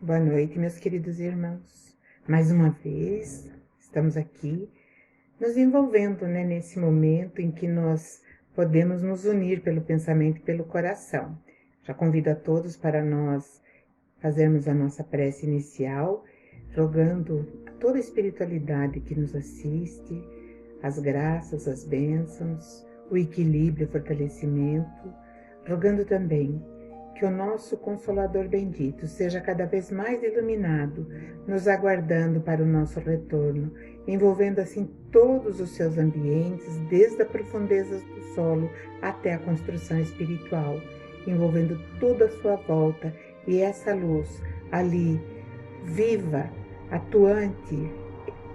Boa noite, meus queridos irmãos. Mais uma vez, estamos aqui nos envolvendo, nesse momento em que nós podemos nos unir pelo pensamento e pelo coração. Já convido a todos para nós fazermos a nossa prece inicial, rogando toda a espiritualidade que nos assiste, as graças, as bênçãos, o equilíbrio, o fortalecimento, rogando também que o nosso Consolador bendito seja cada vez mais iluminado, nos aguardando para o nosso retorno, envolvendo assim todos os seus ambientes, desde as profundezas do solo até a construção espiritual, envolvendo toda a sua volta, e essa luz ali, viva, atuante,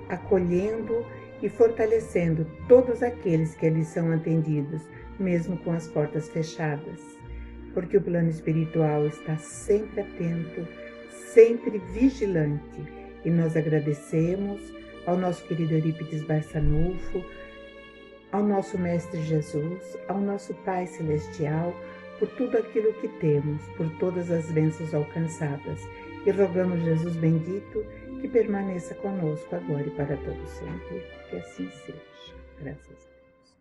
acolhendo e fortalecendo todos aqueles que ali são atendidos, mesmo com as portas fechadas. Porque o plano espiritual está sempre atento, sempre vigilante. E nós agradecemos ao nosso querido Eurípides Barçanufo, ao nosso Mestre Jesus, ao nosso Pai Celestial, por tudo aquilo que temos, por todas as bênçãos alcançadas. E rogamos, Jesus bendito, que permaneça conosco agora e para todo sempre. Que assim seja. Graças a Deus.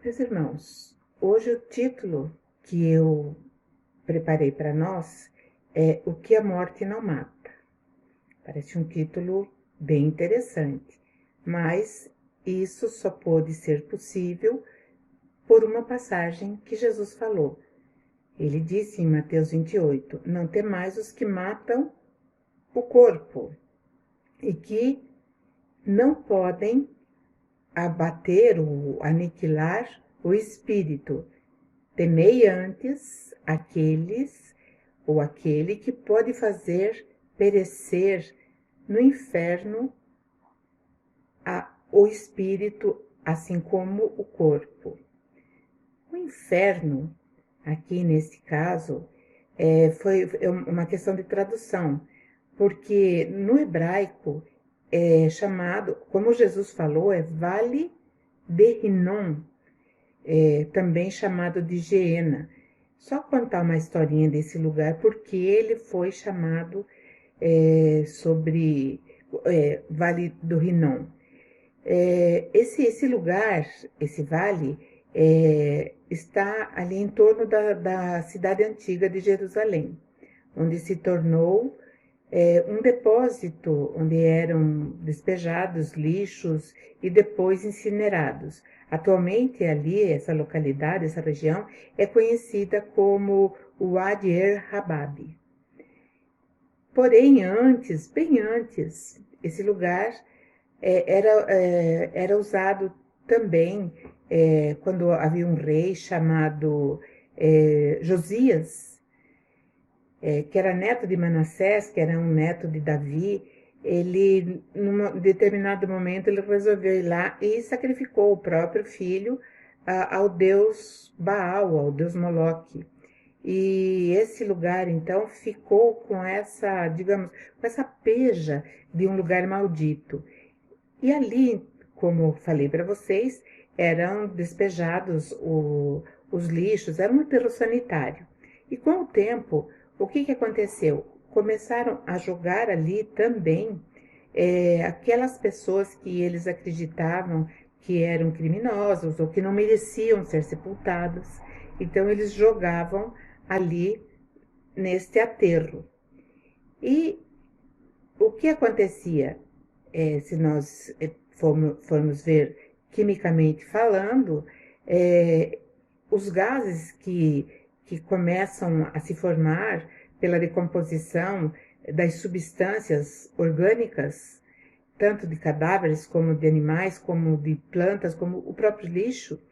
Meus irmãos, hoje o título que eu preparei para nós é O que a Morte Não Mata. Parece um título bem interessante, mas isso só pôde ser possível por uma passagem que Jesus falou. Ele disse em Mateus 28, não temais os que matam o corpo e que não podem abater ou aniquilar o espírito. Temei antes aquele que pode fazer perecer no inferno o espírito, assim como o corpo. O inferno, aqui nesse caso, foi uma questão de tradução, porque no hebraico é chamado, como Jesus falou, é Vale de Hinnom, também chamado de Geena. Só contar uma historinha desse lugar, porque ele foi chamado Vale do Hinnom. Esse lugar, esse vale, está ali em torno da cidade antiga de Jerusalém, onde se tornou um depósito onde eram despejados lixos e depois incinerados. Atualmente ali, essa localidade, essa região, é conhecida como Wadi el-Habab. Porém, bem antes, esse lugar era usado também quando havia um rei chamado Josias, que era neto de Manassés, que era um neto de Davi. Ele, num determinado momento, ele resolveu ir lá e sacrificou o próprio filho ao deus Baal, ao deus Moloque. E esse lugar, então, ficou com essa, digamos, com essa peja de um lugar maldito. E ali, como falei para vocês, eram despejados os lixos, era um aterro sanitário. E com o tempo, o que aconteceu? Começaram a jogar ali também aquelas pessoas que eles acreditavam que eram criminosos ou que não mereciam ser sepultados. Então, eles jogavam ali neste aterro. E o que acontecia? Se nós formos ver quimicamente falando, os gases que começam a se formar pela decomposição das substâncias orgânicas, tanto de cadáveres como de animais, como de plantas, como o próprio lixo,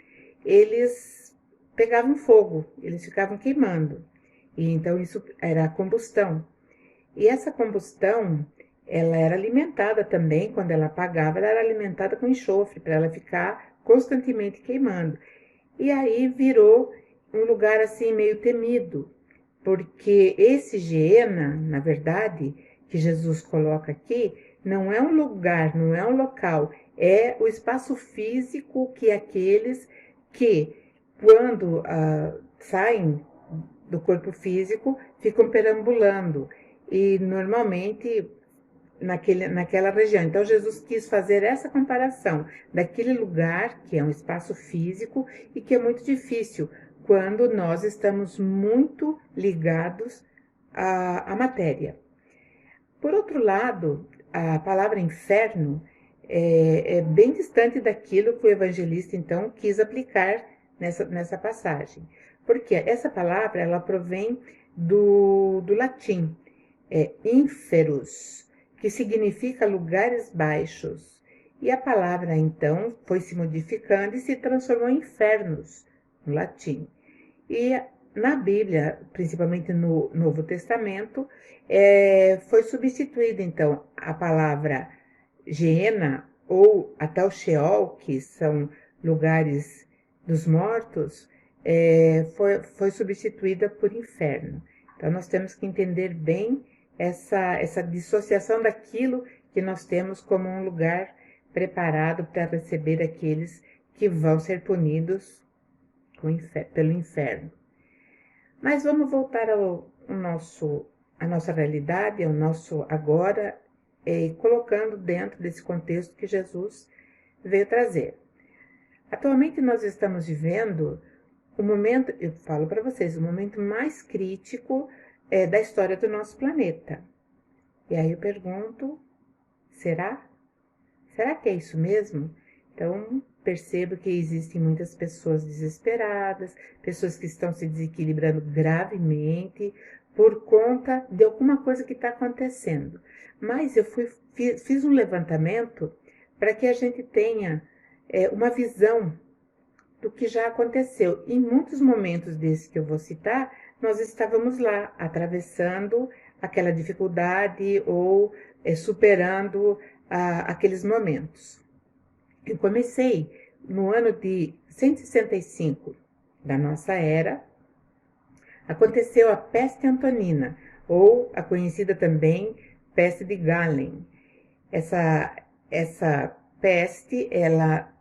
eles pegavam fogo, eles ficavam queimando. E então isso era a combustão. E essa combustão, ela era alimentada também, quando ela apagava, ela era alimentada com enxofre, para ela ficar constantemente queimando. E aí virou um lugar assim meio temido, porque esse Geena, na verdade, que Jesus coloca aqui, não é um lugar, não é um local, é o espaço físico que aqueles que, quando saem do corpo físico ficam perambulando e normalmente naquela região. Então Jesus quis fazer essa comparação daquele lugar que é um espaço físico e que é muito difícil quando nós estamos muito ligados à matéria. Por outro lado, a palavra inferno é bem distante daquilo que o evangelista então quis aplicar nessa passagem. Porque essa palavra ela provém do latim, inferus, que significa lugares baixos. E a palavra então foi se modificando e se transformou em infernos, no latim. E na Bíblia, principalmente no Novo Testamento, foi substituída então a palavra Geena ou até o Sheol, que são lugares dos mortos, foi substituída por inferno. Então nós temos que entender bem essa dissociação daquilo que nós temos como um lugar preparado para receber aqueles que vão ser punidos pelo inferno. Mas vamos voltar à nossa realidade, ao nosso agora, colocando dentro desse contexto que Jesus veio trazer. Atualmente nós estamos vivendo o momento, eu falo para vocês, o momento mais crítico da história do nosso planeta. E aí eu pergunto, será? Será que é isso mesmo? Então, percebo que existem muitas pessoas desesperadas, pessoas que estão se desequilibrando gravemente por conta de alguma coisa que está acontecendo. Mas eu fiz um levantamento para que a gente tenha uma visão do que já aconteceu. Em muitos momentos desses que eu vou citar, nós estávamos lá, atravessando aquela dificuldade ou superando aqueles momentos. Eu comecei no ano de 165 da nossa era, aconteceu a peste antonina, ou a conhecida também peste de Galen. Essa peste, ela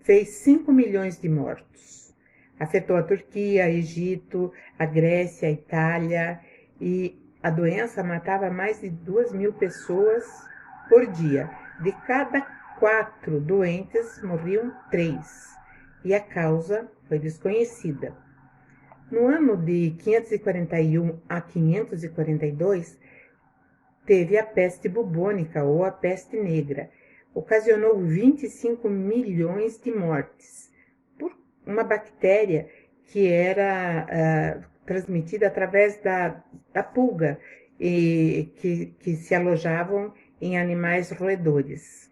fez 5 milhões de mortos. Afetou a Turquia, Egito, a Grécia, a Itália, e a doença matava mais de 2.000 pessoas por dia. De cada 4 doentes, morriam 3, e a causa foi desconhecida. No ano de 541 a 542, teve a peste bubônica ou a peste negra. Ocasionou 25 milhões de mortes por uma bactéria que era transmitida através da pulga e que se alojavam em animais roedores.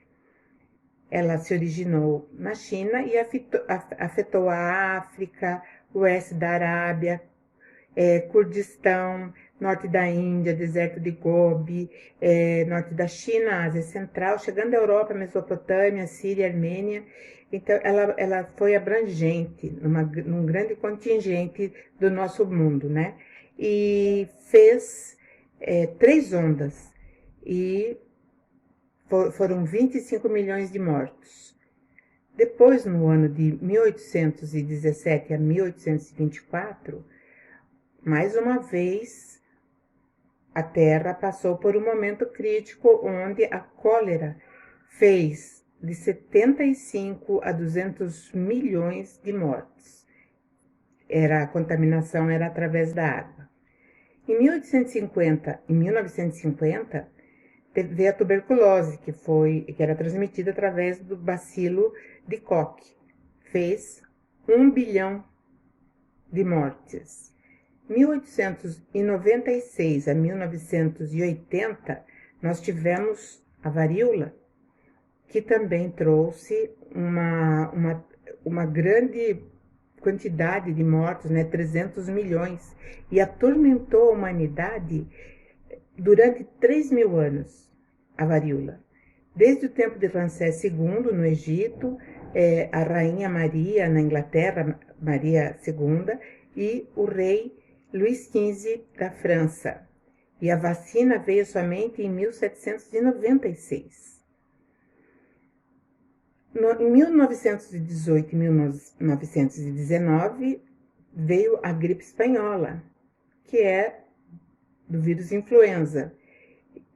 Ela se originou na China e afetou a África, o oeste da Arábia, Kurdistão, norte da Índia, deserto de Gobi, norte da China, Ásia Central, chegando à Europa, Mesopotâmia, Síria, Armênia. Então, ela foi abrangente, num grande contingente do nosso mundo, né? E fez 3 ondas, e foram 25 milhões de mortos. Depois, no ano de 1817 a 1824, mais uma vez, a Terra passou por um momento crítico onde a cólera fez de 75 a 200 milhões de mortes. A contaminação era através da água. Em 1850 e 1950, veio a tuberculose, que era transmitida através do bacilo de Koch. Fez 1 bilhão de mortes. 1896 a 1980, nós tivemos a varíola, que também trouxe uma grande quantidade de mortos, 300 milhões, e atormentou a humanidade durante 3.000 anos, a varíola. Desde o tempo de Ramsés II, no Egito, a rainha Maria, na Inglaterra, Maria II, e o rei Luís XV da França. E a vacina veio somente em 1796. Em 1918 e 1919, veio a gripe espanhola, que é do vírus influenza,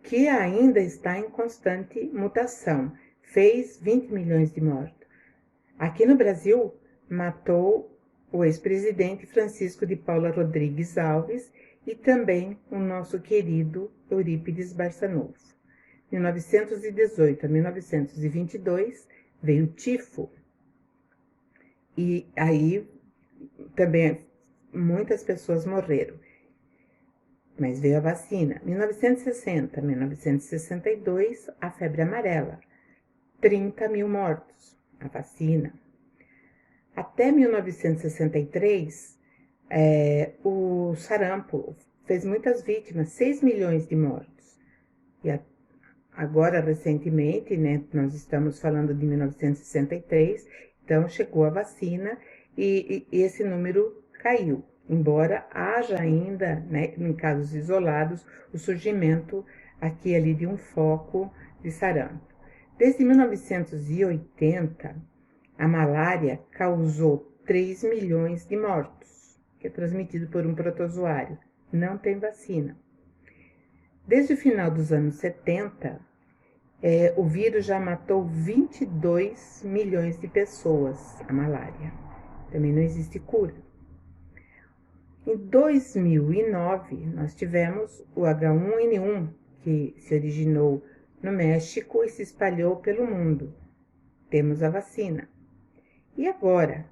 que ainda está em constante mutação. Fez 20 milhões de mortos. Aqui no Brasil, matou o ex-presidente Francisco de Paula Rodrigues Alves e também o nosso querido Eurípides Barçanufo. 1918 a 1922 veio o tifo. E aí também muitas pessoas morreram. Mas veio a vacina. 1960 a 1962, a febre amarela. 30 mil mortos. A vacina. Até 1963, o sarampo fez muitas vítimas, 6 milhões de mortos. E agora, recentemente, né, nós estamos falando de 1963, então chegou a vacina e esse número caiu, embora haja ainda, né, em casos isolados, o surgimento aqui e ali de um foco de sarampo. Desde 1980, a malária causou 3 milhões de mortos, que é transmitido por um protozoário. Não tem vacina. Desde o final dos anos 70, o vírus já matou 22 milhões de pessoas, a malária. Também não existe cura. Em 2009, nós tivemos o H1N1, que se originou no México e se espalhou pelo mundo. Temos a vacina. E agora,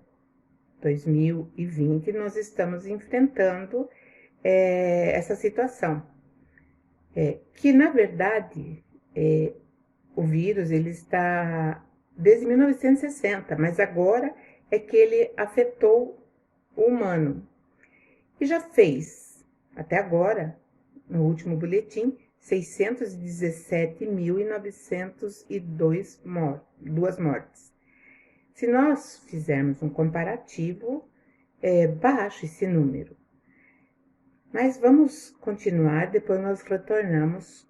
2020, nós estamos enfrentando essa situação. Que, na verdade, o vírus ele está desde 1960, mas agora é que ele afetou o humano. E já fez, até agora, no último boletim, 617.902 mortes. Se nós fizermos um comparativo, é baixo esse número. Mas vamos continuar, depois nós retornamos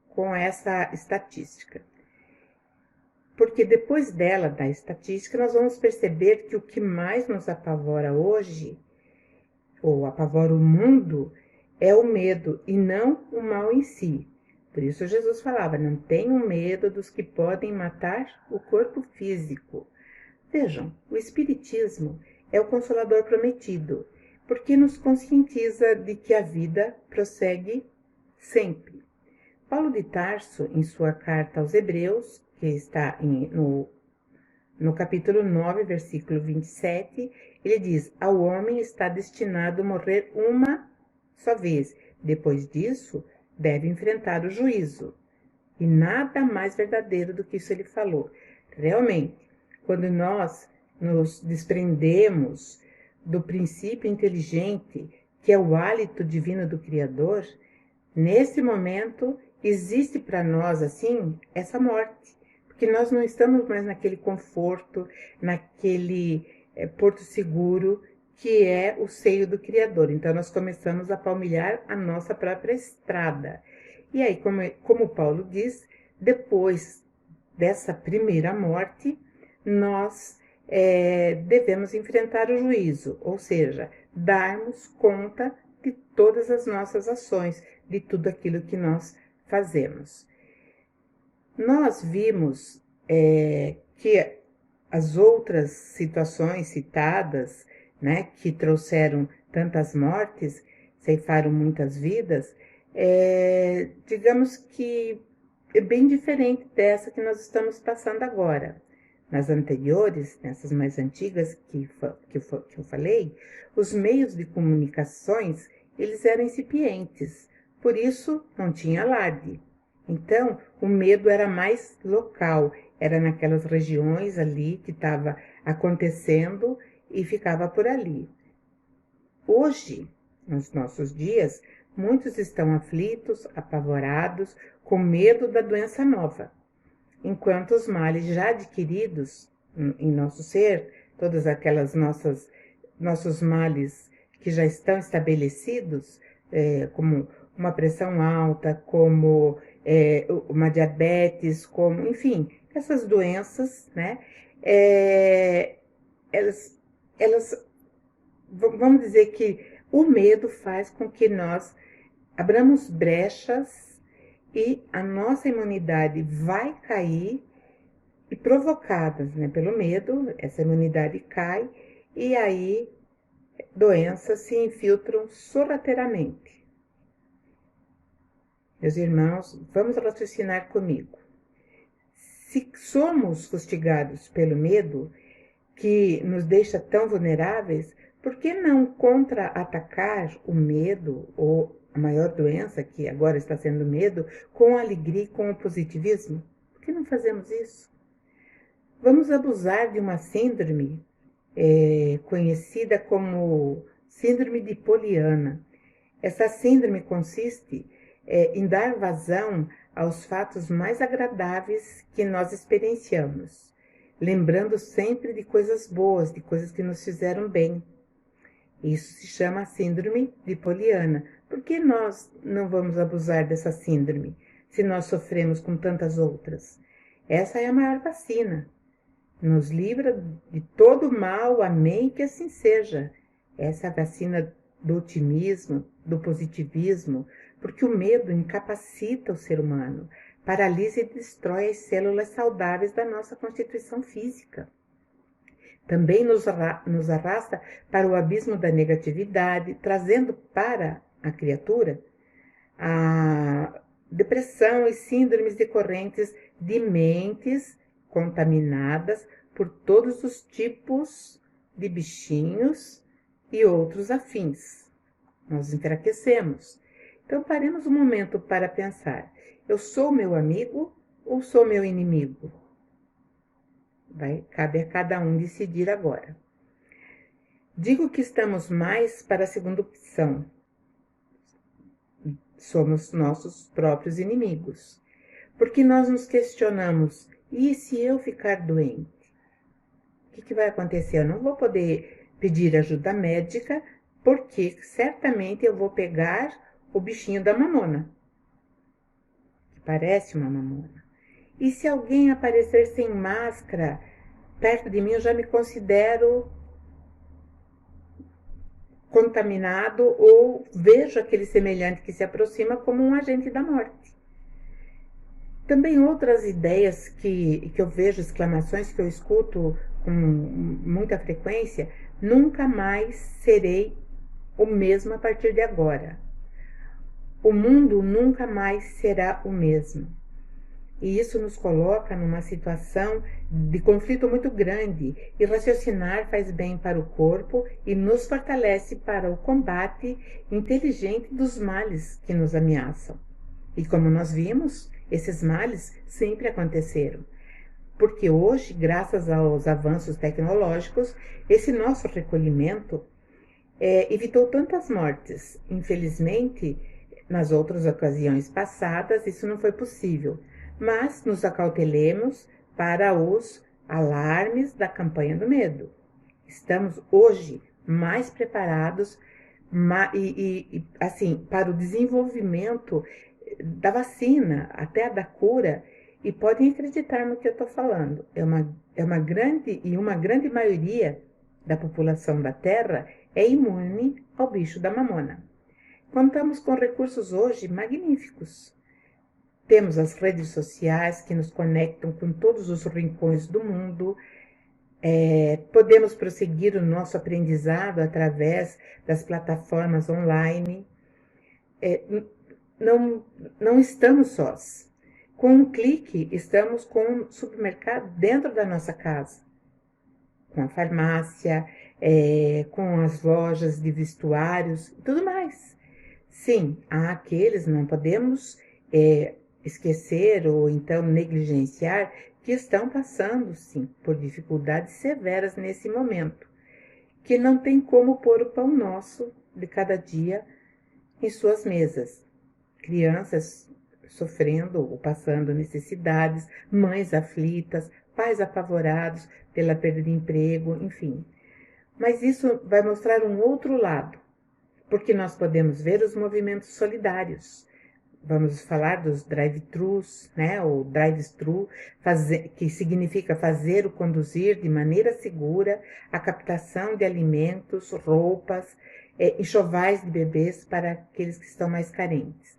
com essa estatística. Porque depois da estatística, nós vamos perceber que o que mais nos apavora hoje, ou apavora o mundo, é o medo e não o mal em si. Por isso Jesus falava, não tenham medo dos que podem matar o corpo físico. Vejam, o Espiritismo é o Consolador prometido, porque nos conscientiza de que a vida prossegue sempre. Paulo de Tarso, em sua carta aos Hebreus, que está no capítulo 9, versículo 27, ele diz, ao homem está destinado a morrer uma só vez. Depois disso, deve enfrentar o juízo. E nada mais verdadeiro do que isso ele falou. Realmente, quando nós nos desprendemos do princípio inteligente, que é o hálito divino do Criador, nesse momento existe para nós, assim, essa morte. Porque nós não estamos mais naquele conforto, naquele porto seguro que é o seio do Criador. Então, nós começamos a palmilhar a nossa própria estrada. E aí, como Paulo diz, depois dessa primeira morte, nós devemos enfrentar o juízo, ou seja, darmos conta de todas as nossas ações, de tudo aquilo que nós fazemos. Nós vimos que as outras situações citadas, né, que trouxeram tantas mortes, ceifaram muitas vidas, digamos que é bem diferente dessa que nós estamos passando agora. Nas anteriores, nessas mais antigas que eu falei, os meios de comunicações, eles eram incipientes, por isso não tinha alarde. Então, o medo era mais local, era naquelas regiões ali que estava acontecendo e ficava por ali. Hoje, nos nossos dias, muitos estão aflitos, apavorados, com medo da doença nova, enquanto os males já adquiridos em nosso ser, todas aquelas nossos males que já estão estabelecidos, como uma pressão alta, como uma diabetes, como, enfim, essas doenças, né, elas vamos dizer que o medo faz com que nós abramos brechas e a nossa imunidade vai cair, e provocadas, né, pelo medo, essa imunidade cai e aí doenças se infiltram sorrateiramente. Meus irmãos, vamos raciocinar comigo. Se somos fustigados pelo medo, que nos deixa tão vulneráveis, por que não contra-atacar o medo, ou a maior doença, que agora está sendo medo, com alegria e com o positivismo? Por que não fazemos isso? Vamos abusar de uma síndrome conhecida como síndrome de Poliana. Essa síndrome consiste em dar vazão aos fatos mais agradáveis que nós experienciamos, lembrando sempre de coisas boas, de coisas que nos fizeram bem. Isso se chama síndrome de Poliana. Por que nós não vamos abusar dessa síndrome, se nós sofremos com tantas outras? Essa é a maior vacina. Nos livra de todo mal, amém, que assim seja. Essa é a vacina do otimismo, do positivismo, porque o medo incapacita o ser humano, paralisa e destrói as células saudáveis da nossa constituição física. Também nos arrasta para o abismo da negatividade, trazendo para a criatura a depressão e síndromes decorrentes de mentes contaminadas por todos os tipos de bichinhos e outros afins. Nós enfraquecemos. Então, paremos um momento para pensar. Eu sou meu amigo ou sou meu inimigo? Cabe a cada um decidir agora. Digo que estamos mais para a segunda opção. Somos nossos próprios inimigos. Porque nós nos questionamos, e se eu ficar doente? O que vai acontecer? Eu não vou poder pedir ajuda médica, porque certamente eu vou pegar o bichinho da mamona, que parece uma mamona. E se alguém aparecer sem máscara perto de mim, eu já me considero contaminado ou vejo aquele semelhante que se aproxima como um agente da morte. Também outras ideias que eu vejo, exclamações que eu escuto com muita frequência: nunca mais serei o mesmo a partir de agora. O mundo nunca mais será o mesmo. E isso nos coloca numa situação de conflito muito grande. E raciocinar faz bem para o corpo e nos fortalece para o combate inteligente dos males que nos ameaçam. E como nós vimos, esses males sempre aconteceram. Porque hoje, graças aos avanços tecnológicos, esse nosso recolhimento evitou tantas mortes. Infelizmente, nas outras ocasiões passadas, isso não foi possível. Mas nos acautelemos para os alarmes da campanha do medo. Estamos hoje mais preparados assim, para o desenvolvimento da vacina, até da cura, e podem acreditar no que eu estou falando. Uma grande maioria da população da Terra é imune ao bicho da mamona. Contamos com recursos hoje magníficos. Temos as redes sociais que nos conectam com todos os rincões do mundo. Podemos prosseguir o nosso aprendizado através das plataformas online. Não estamos sós. Com um clique, estamos com um supermercado dentro da nossa casa, com a farmácia, com as lojas de vestuários e tudo mais. Sim, há aqueles, não podemos esquecer ou então negligenciar, que estão passando, sim, por dificuldades severas nesse momento, que não tem como pôr o pão nosso de cada dia em suas mesas. Crianças sofrendo ou passando necessidades, mães aflitas, pais apavorados pela perda de emprego, enfim. Mas isso vai mostrar um outro lado, porque nós podemos ver os movimentos solidários. vamos falar dos drive-thrus, né, ou drive-thru, que significa fazer ou conduzir de maneira segura a captação de alimentos, roupas, enxovais de bebês para aqueles que estão mais carentes.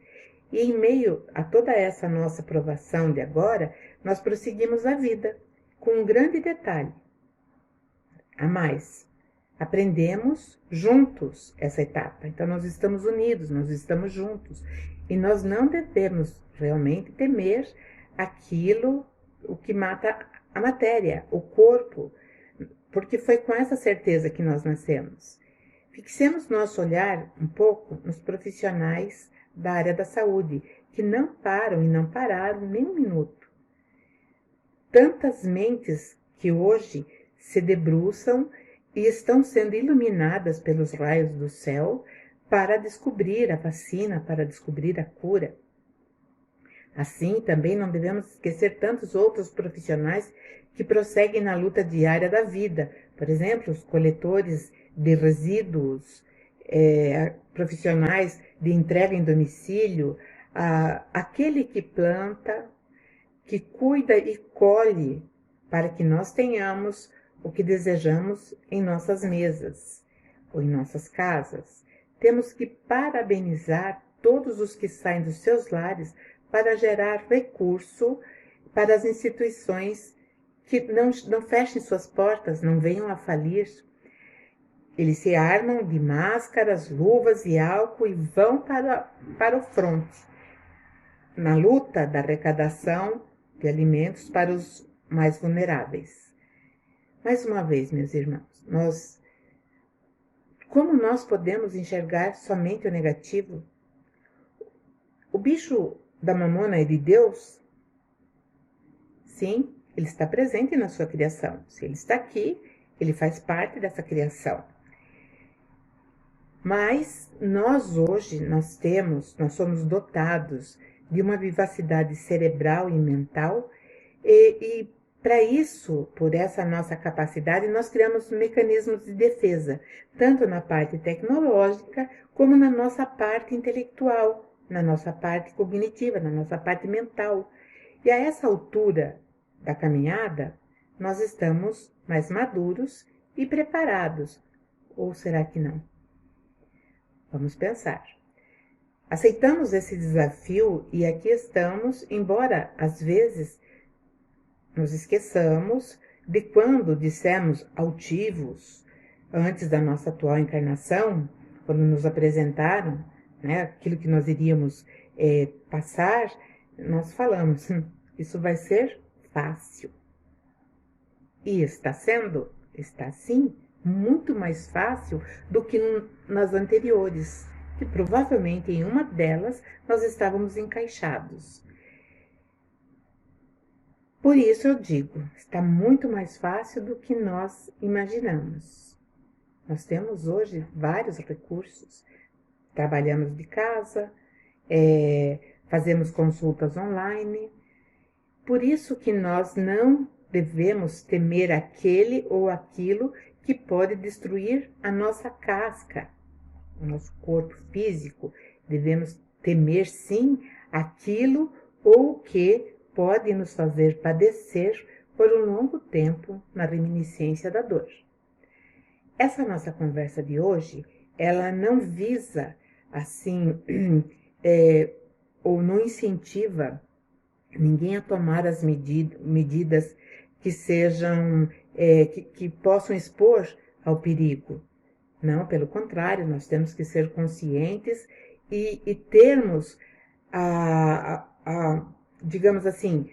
E em meio a toda essa nossa provação de agora, nós prosseguimos a vida, com um grande detalhe a mais. Aprendemos juntos essa etapa. Então, nós estamos unidos, nós estamos juntos. E nós não devemos realmente temer aquilo, o que mata a matéria, o corpo, porque foi com essa certeza que nós nascemos. Fixemos nosso olhar um pouco nos profissionais da área da saúde, que não param e não pararam nem um minuto. Tantas mentes que hoje se debruçam e estão sendo iluminadas pelos raios do céu para descobrir a vacina, para descobrir a cura. Assim, também não devemos esquecer tantos outros profissionais que prosseguem na luta diária da vida. Por exemplo, os coletores de resíduos, profissionais de entrega em domicílio, aquele que planta, que cuida e colhe para que nós tenhamos o que desejamos em nossas mesas ou em nossas casas. Temos que parabenizar todos os que saem dos seus lares para gerar recurso para as instituições que não fechem suas portas, não venham a falir. Eles se armam de máscaras, luvas e álcool e vão para o fronte, na luta da arrecadação de alimentos para os mais vulneráveis. Mais uma vez, meus irmãos, como nós podemos enxergar somente o negativo? O bicho da mamona é de Deus? Sim, ele está presente na sua criação. Se ele está aqui, ele faz parte dessa criação. Mas nós hoje, nós somos dotados de uma vivacidade cerebral e mental e para isso, por essa nossa capacidade, nós criamos mecanismos de defesa, tanto na parte tecnológica como na nossa parte intelectual, na nossa parte cognitiva, na nossa parte mental. E a essa altura da caminhada, nós estamos mais maduros e preparados. Ou será que não? Vamos pensar. Aceitamos esse desafio e aqui estamos, embora às vezes nos esqueçamos de quando dissemos altivos antes da nossa atual encarnação, quando nos apresentaram, né, aquilo que nós iríamos passar, nós falamos, isso vai ser fácil. E está sendo, está sim, muito mais fácil do que nas anteriores, que provavelmente em uma delas nós estávamos encaixados. Por isso eu digo, está muito mais fácil do que nós imaginamos. Nós temos hoje vários recursos. Trabalhamos de casa, fazemos consultas online. Por isso que nós não devemos temer aquele ou aquilo que pode destruir a nossa casca, o nosso corpo físico. Devemos temer sim aquilo ou que pode nos fazer padecer por um longo tempo na reminiscência da dor. Essa nossa conversa de hoje, ela não visa, assim, ou não incentiva ninguém a tomar as medidas que sejam, que possam expor ao perigo. Não, pelo contrário, nós temos que ser conscientes e termos digamos assim,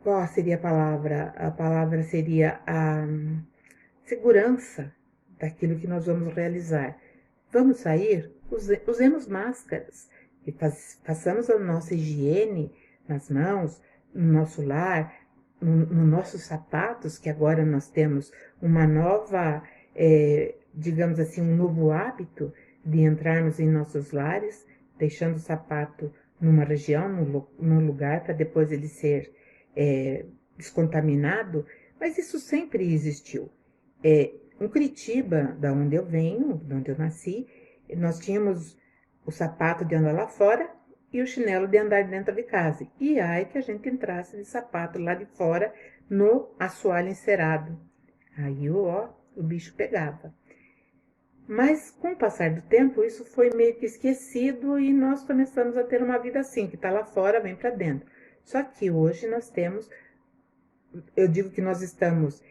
qual seria a palavra? A palavra seria a segurança daquilo que nós vamos realizar. Vamos sair? Usemos máscaras e façamos a nossa higiene nas mãos, no nosso lar, nos nossos sapatos, que agora nós temos uma nova, digamos assim, um novo hábito de entrarmos em nossos lares, deixando o sapato numa região, num lugar, para depois ele ser descontaminado, mas isso sempre existiu. Em Curitiba, da onde eu venho, de onde eu nasci, nós tínhamos o sapato de andar lá fora e o chinelo de andar dentro de casa. E ai que a gente entrasse de sapato lá de fora no assoalho encerado. Aí, ó, o bicho pegava. Mas com o passar do tempo, isso foi meio que esquecido e nós começamos a ter uma vida assim, que está lá fora, vem para dentro. Só que hoje nós temos, eu digo que nós estamos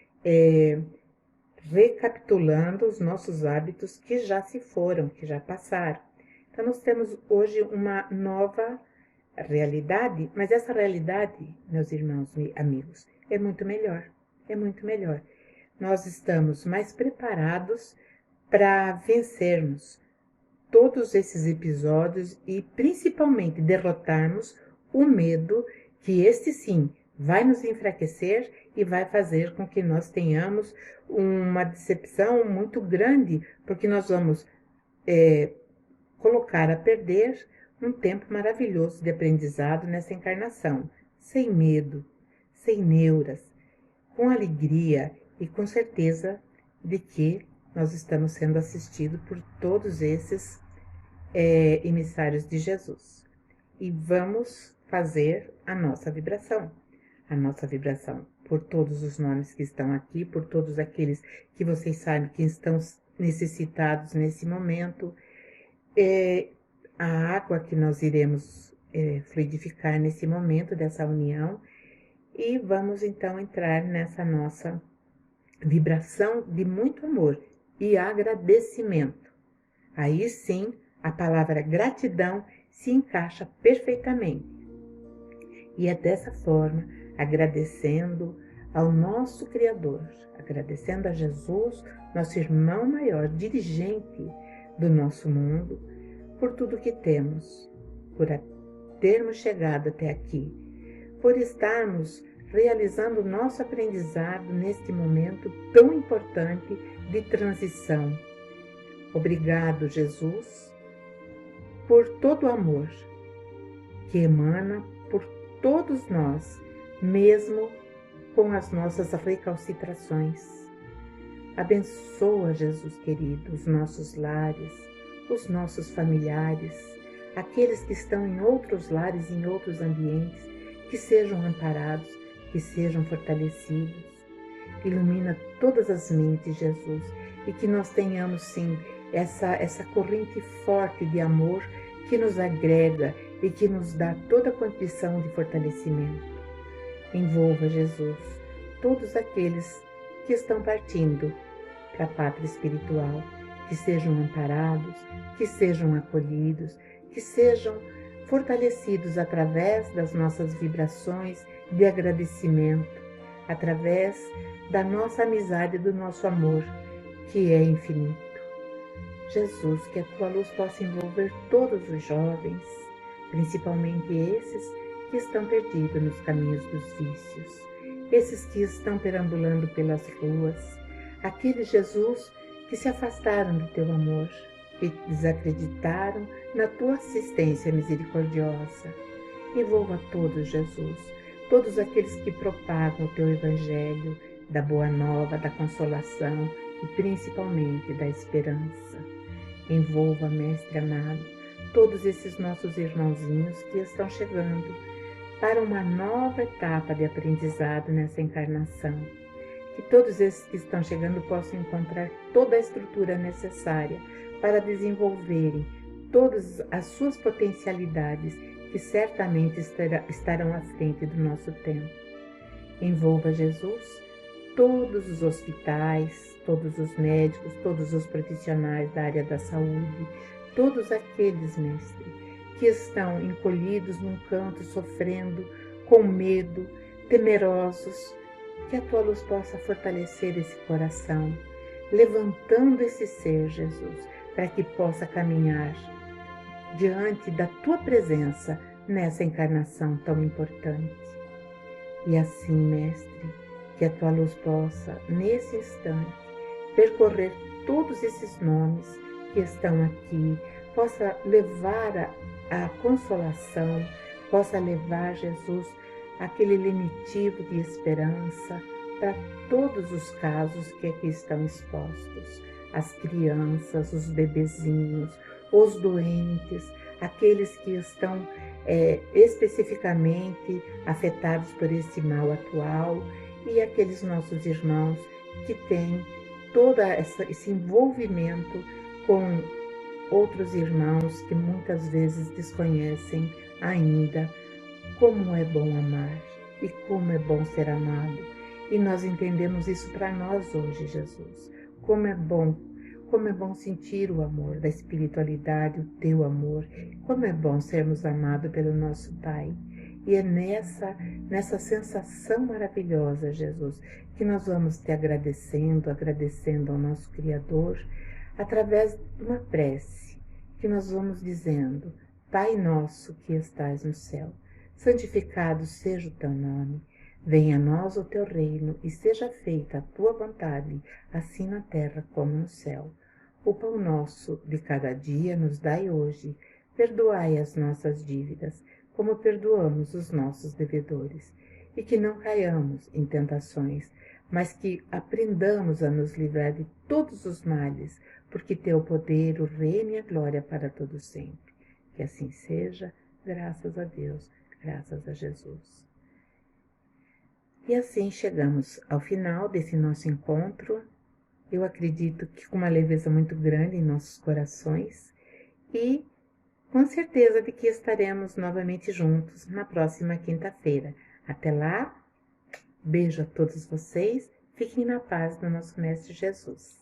recapitulando os nossos hábitos que já se foram, que já passaram. Então nós temos hoje uma nova realidade, mas essa realidade, meus irmãos e amigos, é muito melhor, é muito melhor. Nós estamos mais preparados para vencermos todos esses episódios e principalmente derrotarmos o medo, que este sim vai nos enfraquecer e vai fazer com que nós tenhamos uma decepção muito grande, porque nós vamos colocar a perder um tempo maravilhoso de aprendizado nessa encarnação, sem medo, sem neuras, com alegria e com certeza de que nós estamos sendo assistidos por todos esses emissários de Jesus. E vamos fazer a nossa vibração por todos os nomes que estão aqui, por todos aqueles que vocês sabem que estão necessitados nesse momento. A água que nós iremos fluidificar nesse momento dessa união, e vamos então entrar nessa nossa vibração de muito amor e agradecimento. Aí sim, a palavra gratidão se encaixa perfeitamente. E é dessa forma, agradecendo ao nosso Criador, agradecendo a Jesus, nosso irmão maior, dirigente do nosso mundo, por tudo que temos, por termos chegado até aqui, por estarmos realizando o nosso aprendizado neste momento tão importante de transição. Obrigado, Jesus, por todo o amor que emana por todos nós, mesmo com as nossas recalcitrações. Abençoa, Jesus querido, os nossos lares, os nossos familiares, aqueles que estão em outros lares, em outros ambientes, que sejam amparados, que sejam fortalecidos. Ilumina todas as mentes, Jesus, e que nós tenhamos, sim, essa corrente forte de amor que nos agrega e que nos dá toda a condição de fortalecimento. Envolva, Jesus, todos aqueles que estão partindo para a pátria espiritual, que sejam amparados, que sejam acolhidos, que sejam fortalecidos através das nossas vibrações de agradecimento, através da nossa amizade e do nosso amor, que é infinito. Jesus, que a tua luz possa envolver todos os jovens, principalmente esses que estão perdidos nos caminhos dos vícios, esses que estão perambulando pelas ruas, aqueles, Jesus, que se afastaram do teu amor e desacreditaram na tua assistência misericordiosa. Envolva todos, Jesus, todos aqueles que propagam o teu evangelho, da boa nova, da consolação e principalmente da esperança. Envolva, Mestre amado, todos esses nossos irmãozinhos que estão chegando para uma nova etapa de aprendizado nessa encarnação. Que todos esses que estão chegando possam encontrar toda a estrutura necessária para desenvolverem todas as suas potencialidades que certamente estarão à frente do nosso tempo. Envolva, Jesus, todos os hospitais, todos os médicos, todos os profissionais da área da saúde, todos aqueles, Mestre, que estão encolhidos num canto, sofrendo, com medo, temerosos, que a tua luz possa fortalecer esse coração, levantando esse ser, Jesus, para que possa caminhar diante da tua presença nessa encarnação tão importante. E assim, Mestre, que a tua luz possa, nesse instante, percorrer todos esses nomes que estão aqui, possa levar a consolação, possa levar, Jesus, aquele lenitivo de esperança para todos os casos que aqui estão expostos, as crianças, os bebezinhos, os doentes, aqueles que estão especificamente afetados por esse mal atual, e aqueles nossos irmãos que têm todo esse envolvimento com outros irmãos que muitas vezes desconhecem ainda como é bom amar e como é bom ser amado. E nós entendemos isso para nós hoje, Jesus. Como é bom sentir o amor da espiritualidade, o teu amor. Como é bom sermos amados pelo nosso Pai. E é nessa sensação maravilhosa, Jesus, que nós vamos te agradecendo ao nosso Criador, através de uma prece, que nós vamos dizendo: Pai nosso que estais no céu, santificado seja o teu nome. Venha a nós o teu reino e seja feita a tua vontade, assim na terra como no céu. O pão nosso de cada dia nos dai hoje. Perdoai as nossas dívidas, como perdoamos os nossos devedores. E que não caiamos em tentações, mas que aprendamos a nos livrar de todos os males, porque teu poder, o reino e a glória para todo sempre. Que assim seja, graças a Deus, graças a Jesus. E assim chegamos ao final desse nosso encontro. Eu acredito que com uma leveza muito grande em nossos corações e com certeza de que estaremos novamente juntos na próxima quinta-feira. Até lá, beijo a todos vocês, fiquem na paz do nosso Mestre Jesus.